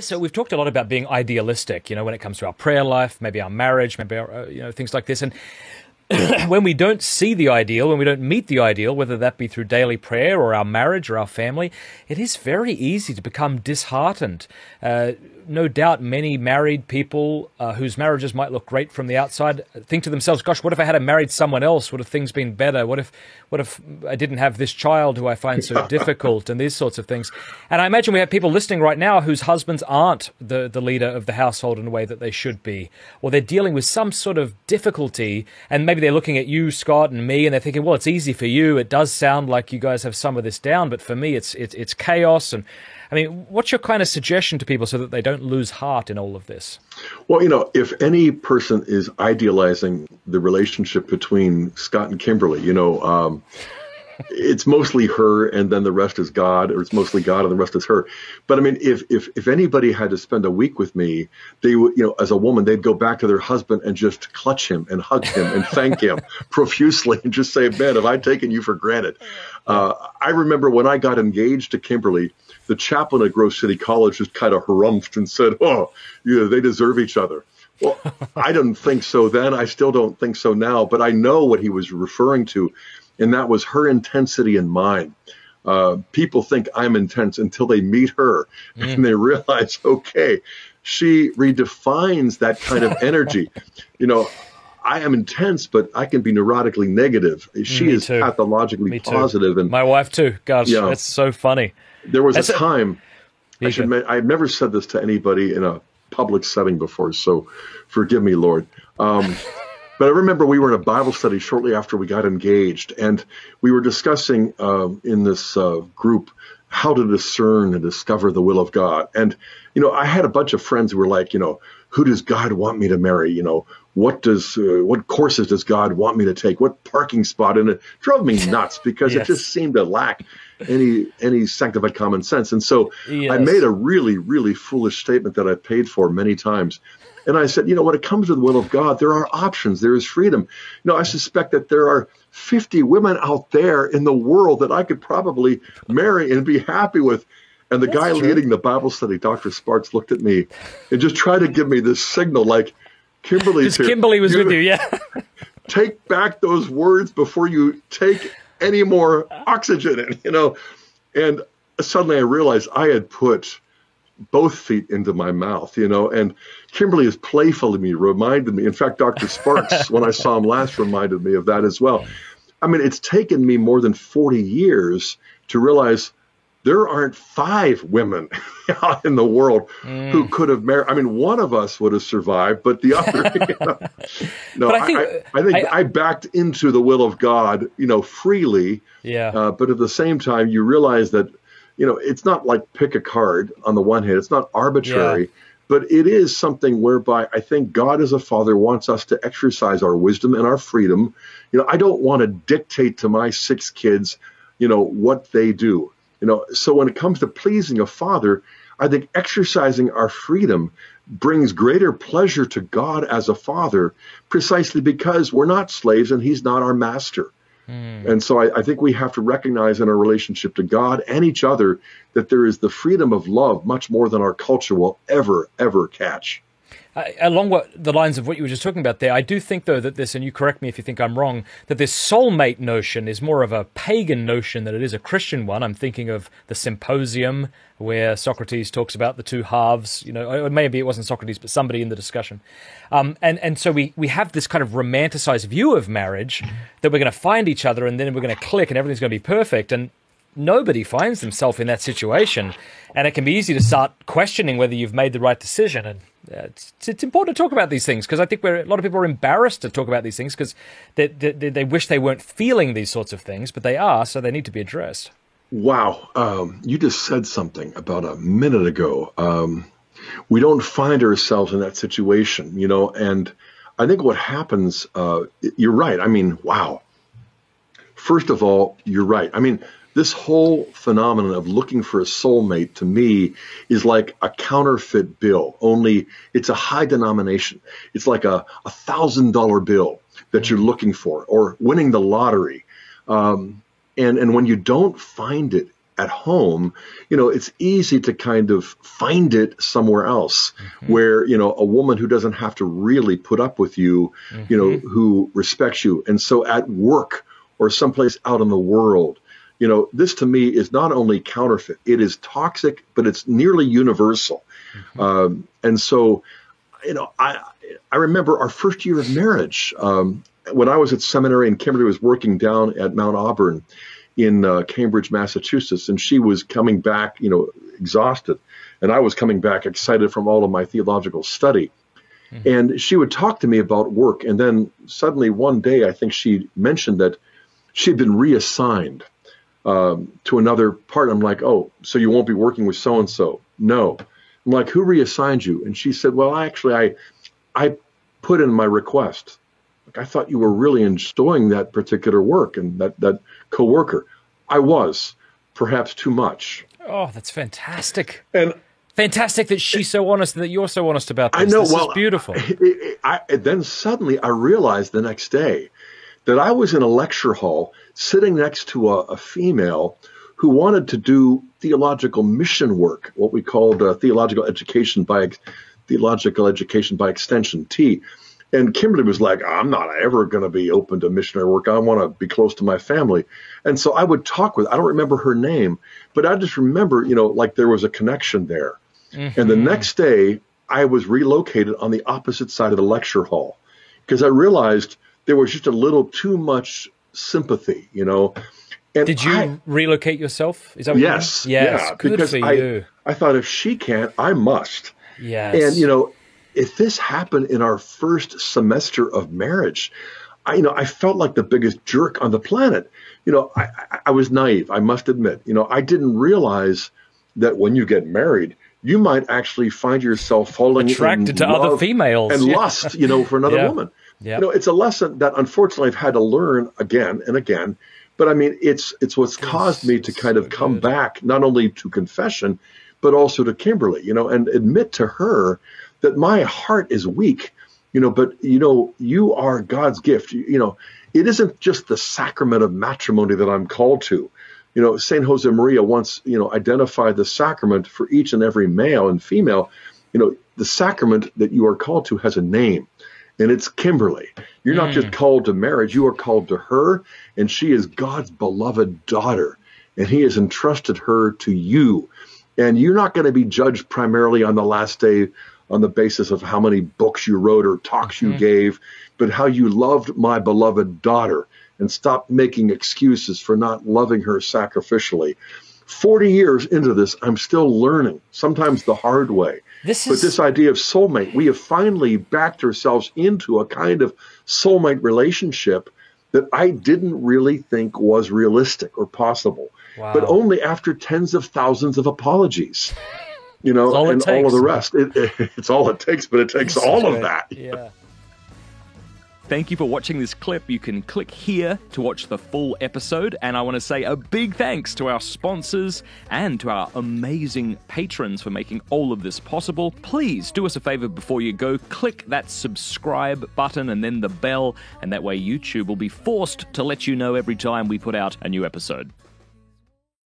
So we've talked a lot about being idealistic, when it comes to our prayer life, maybe our marriage, maybe our, things like this. And when we don't see the ideal, when we don't meet the ideal, whether that be through daily prayer or our marriage or our family, it is very easy to become disheartened. No doubt many married people whose marriages might look great from the outside think to themselves, gosh, what if I had married someone else? Would have things been better? What if I didn't have this child who I find so difficult, and these sorts of things? And I imagine we have people listening right now whose husbands aren't the leader of the household in a way that they should be, or they're dealing with some sort of difficulty, and maybe they're looking at you, Scott, and me, and they're thinking, well, it's easy for you. It does sound like you guys have some of this down, but for me, it's chaos. And I mean, what's your kind of suggestion to people so that they don't lose heart in all of this? Well, if any person is idealizing the relationship between Scott and Kimberly, it's mostly her and then the rest is God, or it's mostly God and the rest is her. But I mean, if anybody had to spend a week with me, they would, as a woman, they'd go back to their husband and just clutch him and hug him and thank him profusely and just say, man, have I taken you for granted? I remember when I got engaged to Kimberly, the chaplain at Grove City College just kind of harumphed and said, they deserve each other. Well, I didn't think so then. I still don't think so now, but I know what he was referring to. And that was her intensity and mine. People think I'm intense until they meet her and they realize, okay, she redefines that kind of energy. I am intense, but I can be neurotically negative. She is too. Pathologically positive. And my wife too. Gosh, that's so funny. There was a time, I've never said this to anybody in a public setting before, so forgive me, Lord. But I remember we were in a Bible study shortly after we got engaged, and we were discussing in this group how to discern and discover the will of God. And, I had a bunch of friends who were like, who does God want me to marry? What courses does God want me to take? What parking spot? And it drove me nuts because it just seemed to lack any sanctified common sense. And so I made a really, really foolish statement that I paid for many times. And I said, when it comes to the will of God, there are options. There is freedom. I suspect that there are 50 women out there in the world that I could probably marry and be happy with. And the guy leading the Bible study, Dr. Sparks, looked at me and just tried to give me this signal like, Kimberly's here. Kimberly was with you, yeah. Take back those words before you take any more oxygen in, And suddenly I realized I had put both feet into my mouth, and Kimberly is playfully reminded me. In fact, Dr. Sparks, when I saw him last, reminded me of that as well. I mean, it's taken me more than 40 years to realize there aren't 5 women out in the world who could have married. I mean, one of us would have survived, but the other, no, I think I backed into the will of God, freely. Yeah. But at the same time, you realize that, it's not like pick a card on the one hand. It's not arbitrary, but it is something whereby I think God as a father wants us to exercise our wisdom and our freedom. I don't want to dictate to my 6 kids, what they do. So when it comes to pleasing a father, I think exercising our freedom brings greater pleasure to God as a father, precisely because we're not slaves and he's not our master. And so I think we have to recognize in our relationship to God and each other that there is the freedom of love much more than our culture will ever, ever catch. Along the lines of what you were just talking about there, I do think, though, that this, and you correct me if you think I'm wrong, that this soulmate notion is more of a pagan notion than it is a Christian one. I'm thinking of the Symposium, where Socrates talks about the 2 halves. Or maybe it wasn't Socrates, but somebody in the discussion. And so we have this kind of romanticized view of marriage that we're going to find each other and then we're going to click and everything's going to be perfect. And nobody finds themselves in that situation. And it can be easy to start questioning whether you've made the right decision. And it's important to talk about these things because I think a lot of people are embarrassed to talk about these things because they wish they weren't feeling these sorts of things, but they are, so they need to be addressed. Wow. You just said something about a minute ago. We don't find ourselves in that situation, and I think what happens, you're right. I mean, wow. First of all, you're right. I mean, this whole phenomenon of looking for a soulmate to me is like a counterfeit bill, only it's a high denomination. It's like a $1,000 bill that you're looking for, or winning the lottery. And when you don't find it at home, it's easy to kind of find it somewhere else where, a woman who doesn't have to really put up with you, who respects you. And so at work or someplace out in the world, this to me is not only counterfeit, it is toxic, but it's nearly universal. And so, I remember our first year of marriage, when I was at seminary and Kimberly was working down at Mount Auburn in Cambridge, Massachusetts, and she was coming back, exhausted, and I was coming back excited from all of my theological study. And she would talk to me about work, and then suddenly one day, I think she mentioned that she'd been reassigned to another part. I'm like, oh, so you won't be working with so-and-so? No. I'm like, who reassigned you? And she said, well, actually, I put in my request. Like, I thought you were really enjoying that particular work and that coworker. I was, perhaps too much. Oh, that's fantastic. And fantastic that she's so honest and that you're so honest about this. I know. This is beautiful. Then suddenly I realized the next day that I was in a lecture hall sitting next to a female who wanted to do theological mission work, what we called theological education by extension, T. And Kimberly was like, I'm not ever going to be open to missionary work. I want to be close to my family. And so I would talk with, I don't remember her name, but I just remember, like there was a connection there. And the next day I was relocated on the opposite side of the lecture hall because I realized there was just a little too much sympathy, And did you relocate yourself? Is that what yes, you mean? Yes, yeah, good because for you. I thought if she can't, I must. Yes. And, if this happened in our first semester of marriage, I felt like the biggest jerk on the planet. I was naive, I must admit. I didn't realize that when you get married, you might actually find yourself falling attracted to other females and lust, for another woman. Yeah. It's a lesson that unfortunately I've had to learn again and again. But I mean, it's what's caused me to kind of come back not only to confession, but also to Kimberly, and admit to her that my heart is weak, but you are God's gift. It isn't just the sacrament of matrimony that I'm called to. Saint Josemaria once, identified the sacrament for each and every male and female. The sacrament that you are called to has a name, and it's Kimberly. You're not just called to marriage, you are called to her, and she is God's beloved daughter, and he has entrusted her to you. And you're not going to be judged primarily on the last day on the basis of how many books you wrote or talks you gave, but how you loved my beloved daughter and stopped making excuses for not loving her sacrificially. 40 years into this, I'm still learning, sometimes the hard way. But this idea of soulmate, we have finally backed ourselves into a kind of soulmate relationship that I didn't really think was realistic or possible, but only after tens of thousands of apologies. And all of the rest. It's all it takes, but it takes all of that. Yeah. Thank you for watching this clip. You can click here to watch the full episode. And I want to say a big thanks to our sponsors and to our amazing patrons for making all of this possible. Please do us a favor before you go. Click that subscribe button and then the bell. And that way YouTube will be forced to let you know every time we put out a new episode.